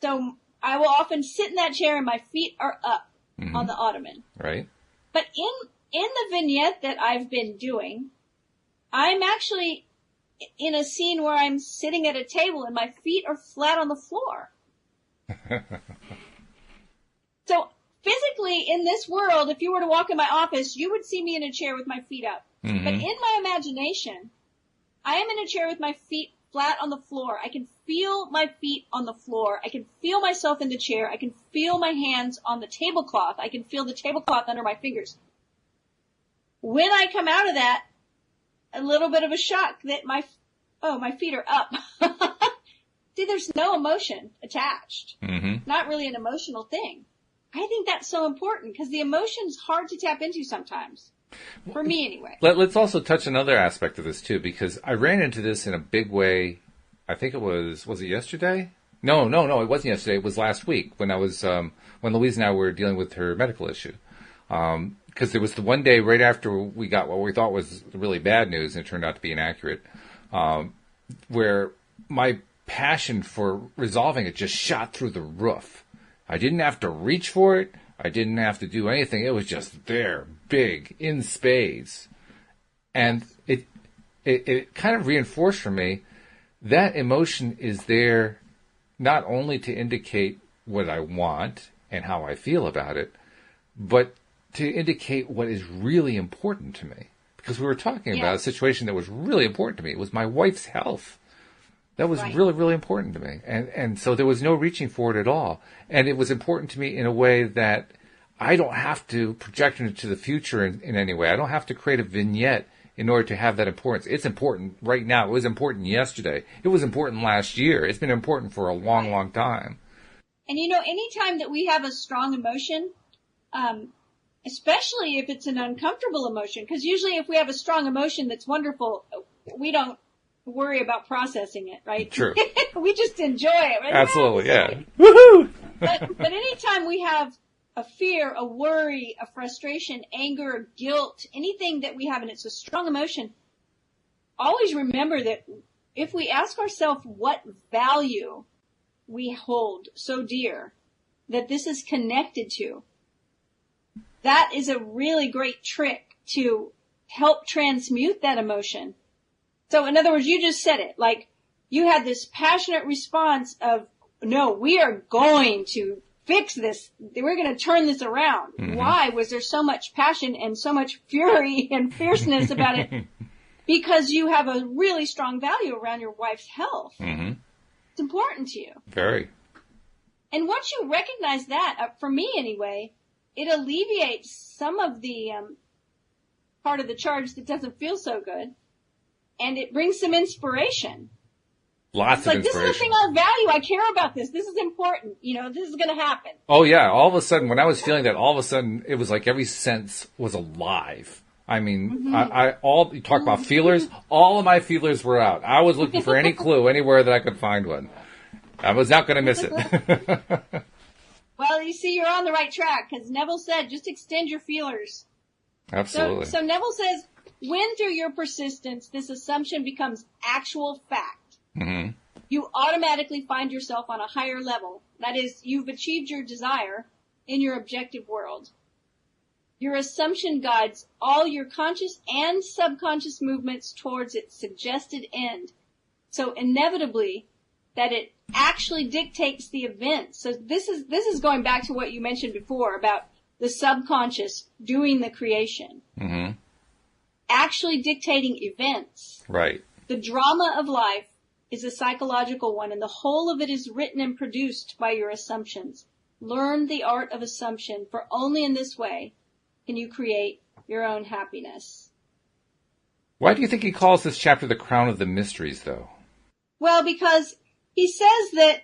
So I will often sit in that chair and my feet are up on the ottoman. Right. But in the vignette that I've been doing, I'm actually in a scene where I'm sitting at a table and my feet are flat on the floor. So physically in this world, if you were to walk in my office, you would see me in a chair with my feet up. Mm-hmm. But in my imagination, I am in a chair with my feet flat on the floor. I can feel my feet on the floor. I can feel myself in the chair. I can feel my hands on the tablecloth. I can feel the tablecloth under my fingers. When I come out of that, a little bit of a shock that my feet are up. See, there's no emotion attached. Mm-hmm. Not really an emotional thing. I think that's so important because the emotion's hard to tap into sometimes. For me, anyway. Let's also touch another aspect of this, too, because I ran into this in a big way. I think it was it yesterday? No, it wasn't yesterday. It was last week when when Louise and I were dealing with her medical issue. Because there was the one day right after we got what we thought was really bad news, and it turned out to be inaccurate, where my passion for resolving it just shot through the roof. I didn't have to reach for it. I didn't have to do anything. It was just there, big, in spades. And it kind of reinforced for me that emotion is there not only to indicate what I want and how I feel about it, but to indicate what is really important to me. Because we were talking about a situation that was really important to me. It was my wife's health. That was really, really important to me. And so there was no reaching for it at all. And it was important to me in a way that I don't have to project it into the future in any way. I don't have to create a vignette in order to have that importance. It's important right now. It was important yesterday. It was important last year. It's been important for a long, long time. And anytime that we have a strong emotion, especially if it's an uncomfortable emotion, because usually if we have a strong emotion that's wonderful, we don't worry about processing it, right? True. We just enjoy it, right? Absolutely, yeah. Woohoo! But anytime we have a fear, a worry, a frustration, anger, guilt, anything that we have, and it's a strong emotion, always remember that if we ask ourselves what value we hold so dear that this is connected to, that is a really great trick to help transmute that emotion. So in other words, you just said it, like you had this passionate response of, no, we are going to fix this. We're going to turn this around. Mm-hmm. Why was there so much passion and so much fury and fierceness about it? Because you have a really strong value around your wife's health. Mm-hmm. It's important to you. Very. And once you recognize that, for me anyway, it alleviates some of the part of the charge that doesn't feel so good. And it brings some inspiration. Lots of inspiration. This is the thing I value. I care about this. This is important. This is going to happen. Oh, yeah. All of a sudden, when I was feeling that, all of a sudden, it was like every sense was alive. I mean, mm-hmm. You talk about feelers. All of my feelers were out. I was looking for any clue anywhere that I could find one. I was not going to miss it. Well, you see, you're on the right track because Neville said, just extend your feelers. Absolutely. So Neville says, when through your persistence, this assumption becomes actual fact, mm-hmm. you automatically find yourself on a higher level. That is, you've achieved your desire in your objective world. Your assumption guides all your conscious and subconscious movements towards its suggested end. So inevitably, that it actually dictates the events. So this is going back to what you mentioned before about the subconscious doing the creation. Mm-hmm. Actually dictating events. Right. The drama of life is a psychological one, and the whole of it is written and produced by your assumptions. Learn the art of assumption, for only in this way can you create your own happiness. Why do you think he calls this chapter the crown of the mysteries, though? Well, because he says that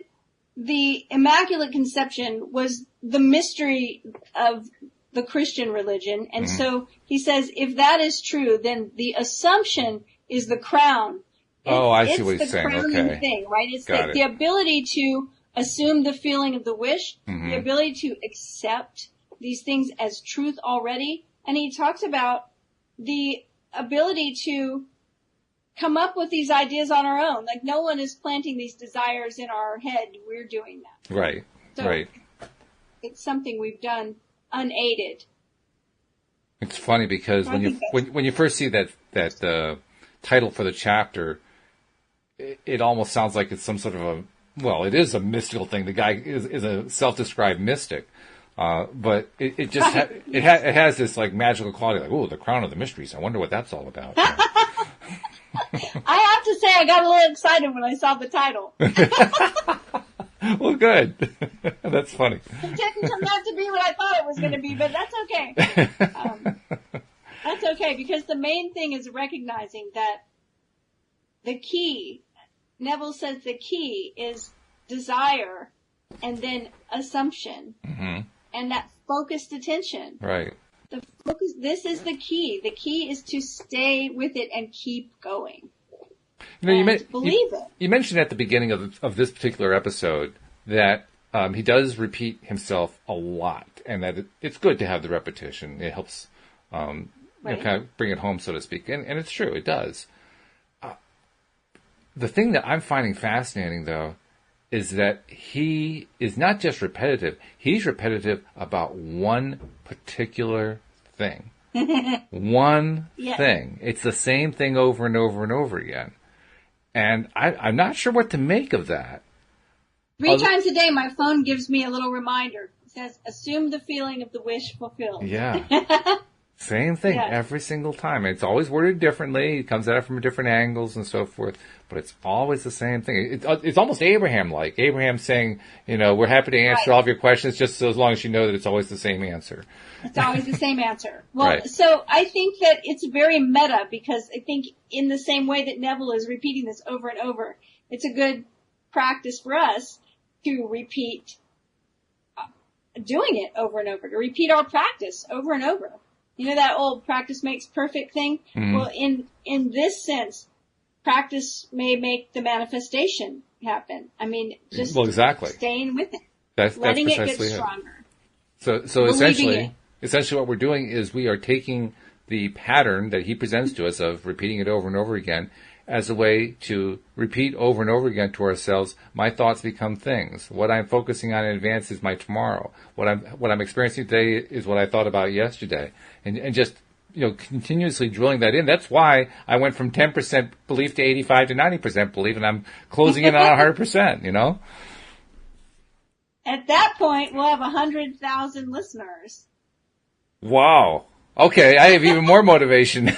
the Immaculate Conception was the mystery of the Christian religion. And so he says, if that is true, then the assumption is the crown. I see what he's saying. It's the crowning thing, right? It's the ability to assume the feeling of the wish, the ability to accept these things as truth already. And he talks about the ability to come up with these ideas on our own. Like, no one is planting these desires in our head. We're doing that. Right. So right. It's something we've done unaided. It's funny because when you first see that title for the chapter, it almost sounds like it's some sort of it is a mystical thing. The guy is a self-described mystic. But it just it has this like magical quality, like, oh, the crown of the mysteries. I wonder what that's all about. I have to say, I got a little excited when I saw the title. Well, good. That's funny. It didn't turn out to be what I thought it was going to be, but that's okay. That's okay, because the main thing is recognizing that the key, Neville says the key is desire and then assumption. And that focused attention. Right. The focus. This is the key. The key is to stay with it and keep going. You believe it. You mentioned at the beginning of this particular episode that he does repeat himself a lot, and that it's good to have the repetition. It helps kind of bring it home, so to speak. And it's true. It does. The thing that I'm finding fascinating, though, is that he is not just repetitive. He's repetitive about one particular thing. One thing. It's the same thing over and over and over again. And I'm not sure what to make of that. 3 times a day, my phone gives me a little reminder. It says, assume the feeling of the wish fulfilled. Yeah. Same thing every single time. It's always worded differently. It comes at it from different angles and so forth. But it's always the same thing. It's almost Abraham-like. Abraham saying, we're happy to answer all of your questions just so as long as you know that it's always the same answer. It's always the same answer. Well, so I think that it's very meta, because I think in the same way that Neville is repeating this over and over, it's a good practice for us to repeat doing it over and over, to repeat our practice over and over. You know that old practice makes perfect thing? Well, in this sense, practice may make the manifestation happen. I mean, just staying with it. That's letting it precisely get stronger. So essentially what we're doing is we are taking the pattern that he presents to us of repeating it over and over again as a way to repeat over and over again to ourselves, my thoughts become things. What I'm focusing on in advance is my tomorrow. What I'm experiencing today is what I thought about yesterday. And just, continuously drilling that in. That's why I went from 10% belief to 85 to 90% belief, and I'm closing in on 100%, At that point, we'll have 100,000 listeners. Wow. Okay, I have even more motivation.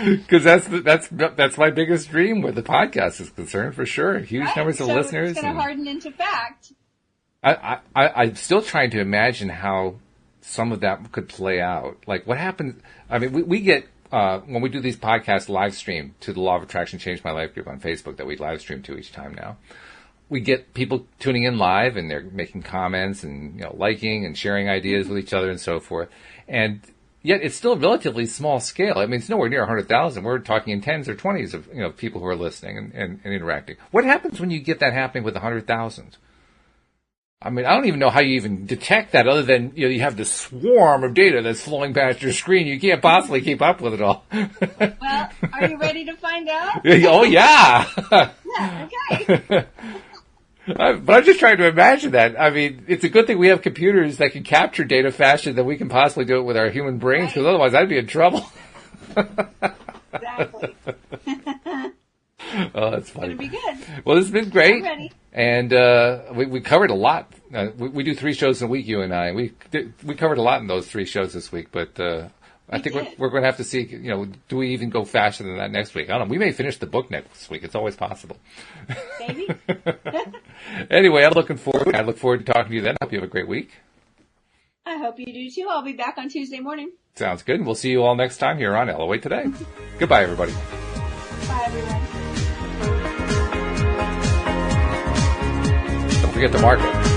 Because that's my biggest dream where the podcast is concerned, for sure. Huge numbers of listeners. It's going to harden into fact. I'm still trying to imagine how some of that could play out. Like, what happens? I mean, we get when we do these podcasts live stream to the Law of Attraction Changed My Life group on Facebook that we live stream to each time now. We get people tuning in live, and they're making comments and liking and sharing ideas with each other and so forth. And yet it's still a relatively small scale. I mean, it's nowhere near 100,000. We're talking in tens or 20s of people who are listening and interacting. What happens when you get that happening with 100,000? I mean, I don't even know how you even detect that, other than you have this swarm of data that's flowing past your screen. You can't possibly keep up with it all. Well, are you ready to find out? Oh yeah. Yeah. Okay. But I'm just trying to imagine that. I mean, it's a good thing we have computers that can capture data faster than we can possibly do it with our human brains, because otherwise I'd be in trouble. Exactly. Oh, that's funny. It's going to be good. Well, this has been great. I'm ready. And we covered a lot. We do 3 shows a week, you and I. We covered a lot in those 3 shows this week, but I think we're going to have to see, do we even go faster than that next week? I don't know. We may finish the book next week. It's always possible. Maybe. Anyway, I look forward to talking to you then. I hope you have a great week. I hope you do too. I'll be back on Tuesday morning. Sounds good. We'll see you all next time here on LOA Today. Goodbye, everybody. Bye, everyone. Don't forget to mark it.